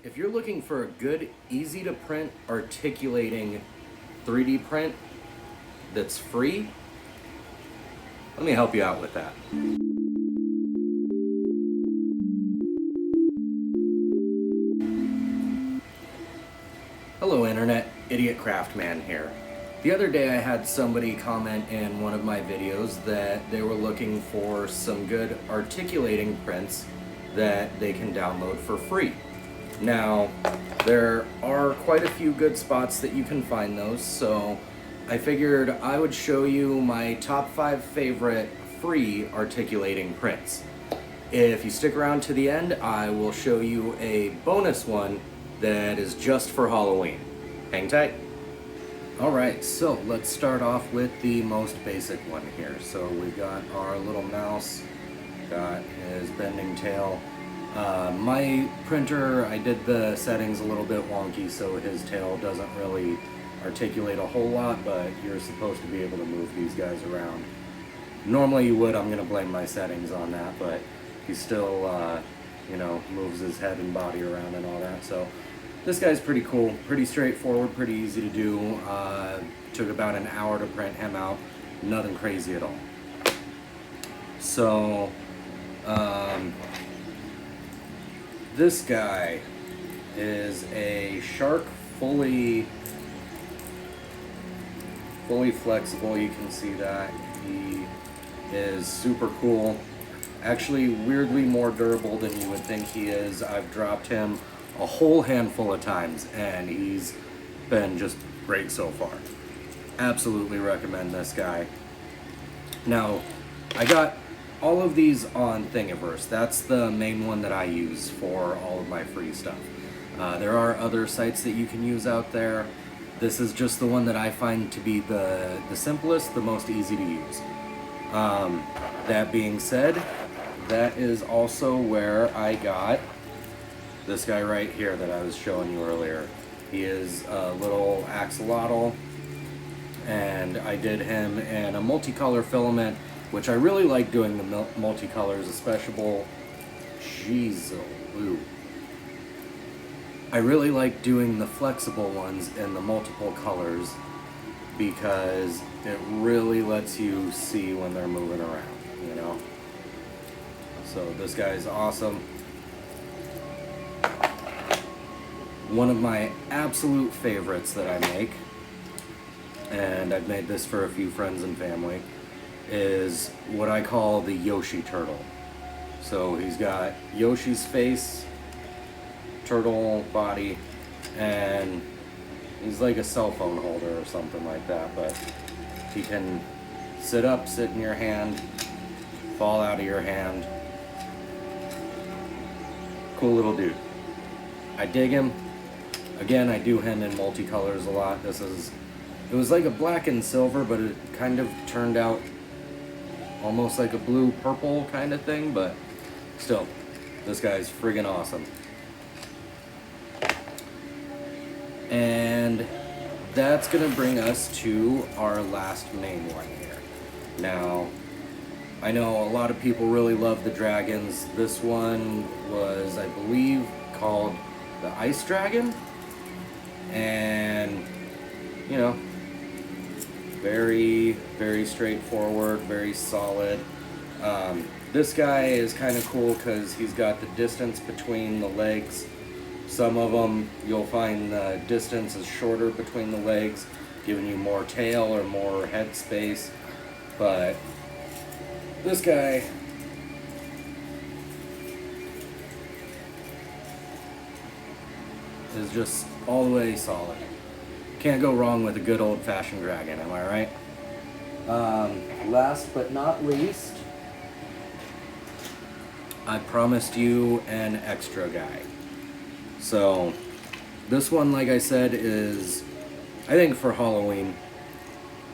If you're looking for a good, easy to print, articulating 3D print that's free, let me help you out with that. Hello Internet, Idiot Craftman here. The other day I had somebody comment in one of my videos that they were looking for some good articulating prints that they can download for free. Now, there are quite a few good spots that you can find those, so I figured I would show you my top 5 favorite free articulating prints. If you stick around to the end, I will show you a bonus one that is just for Halloween. Hang tight. Alright, so let's start off with the most basic one here. So we've got our little mouse, got his bending tail. My printer, I did the settings a little bit wonky, so his tail doesn't really articulate a whole lot, but you're supposed to be able to move these guys around. Normally you would, I'm going to blame my settings on that, but he still, moves his head and body around and all that. So this guy's pretty cool, pretty straightforward, pretty easy to do. Took about an hour to print him out, nothing crazy at all. So, this guy is a shark, fully flexible. You can see that he is super cool. Actually, weirdly more durable than you would think he is. I've dropped him a whole handful of times, and he's been just great so far. Absolutely recommend this guy. Now, I got all of these on Thingiverse. That's the main one that I use for all of my free stuff. There are other sites that you can use out there. This is just the one that I find to be the simplest, the most easy to use. That being said, that is also where I got this guy right here that I was showing you earlier. He is a little axolotl, and I did him in a multicolor filament, which I really like doing the multicolors, especially, I really like doing the flexible ones in the multiple colors because it really lets you see when they're moving around, you know? So this guy's awesome. One of my absolute favorites that I make, and I've made this for a few friends and family, is what I call the Yoshi Turtle. So he's got Yoshi's face, turtle body, and he's like a cell phone holder or something like that, but he can sit up, sit in your hand, fall out of your hand. Cool little dude. I dig him. Again, I do him in multicolors a lot. It was like a black and silver, but it kind of turned out almost like a blue-purple kind of thing, but still, this guy's friggin' awesome. And that's gonna bring us to our last main one here. Now, I know a lot of people really love the dragons. This one was, I believe, called the Ice Dragon. And, you know, very, very straightforward, very solid. This guy is kind of cool because he's got the distance between the legs. Some of them you'll find the distance is shorter between the legs, giving you more tail or more head space. But this guy is just all the way solid. Can't go wrong with a good old-fashioned dragon, am I right? Last but not least, I promised you an extra guy. So this one, like I said, is, I think, for Halloween.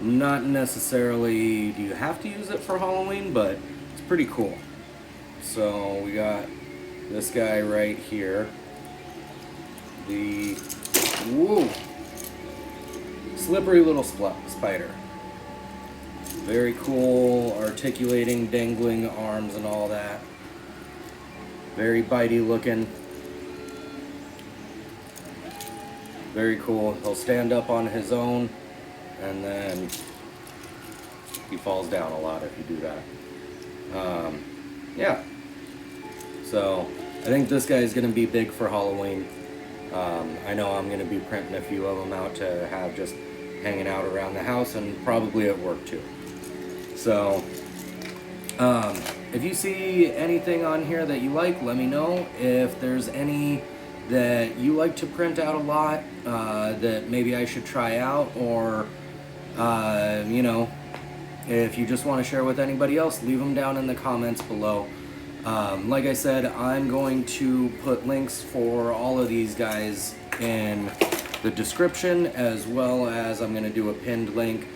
Not necessarily do you have to use it for Halloween, but it's pretty cool. So we got this guy right here. The slippery little spider. Very cool, articulating, dangling arms and all that. Very bitey looking. Very cool. He'll stand up on his own, and then he falls down a lot if you do that. Yeah. So I think this guy is going to be big for Halloween. I know I'm going to be printing a few of them out to have just hanging out around the house and probably at work too. So if you see anything on here that you like, let me know. If there's any that you like to print out a lot that maybe I should try out, or you know, if you just want to share with anybody else, leave them down in the comments below. Like I said, I'm going to put links for all of these guys in the description, as well as I'm going to do a pinned link.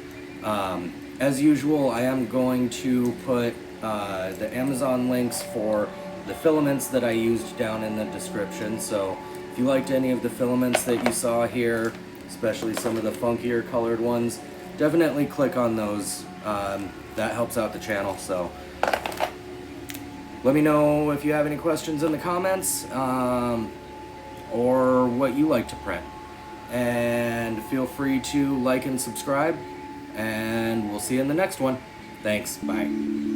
As usual, I am going to put the Amazon links for the filaments that I used down in the description. So if you liked any of the filaments that you saw here, especially some of the funkier colored ones, definitely click on those. That helps out the channel. So let me know if you have any questions in the comments, or what you like to print. And feel free to like and subscribe, and we'll see you in the next one. Thanks, bye.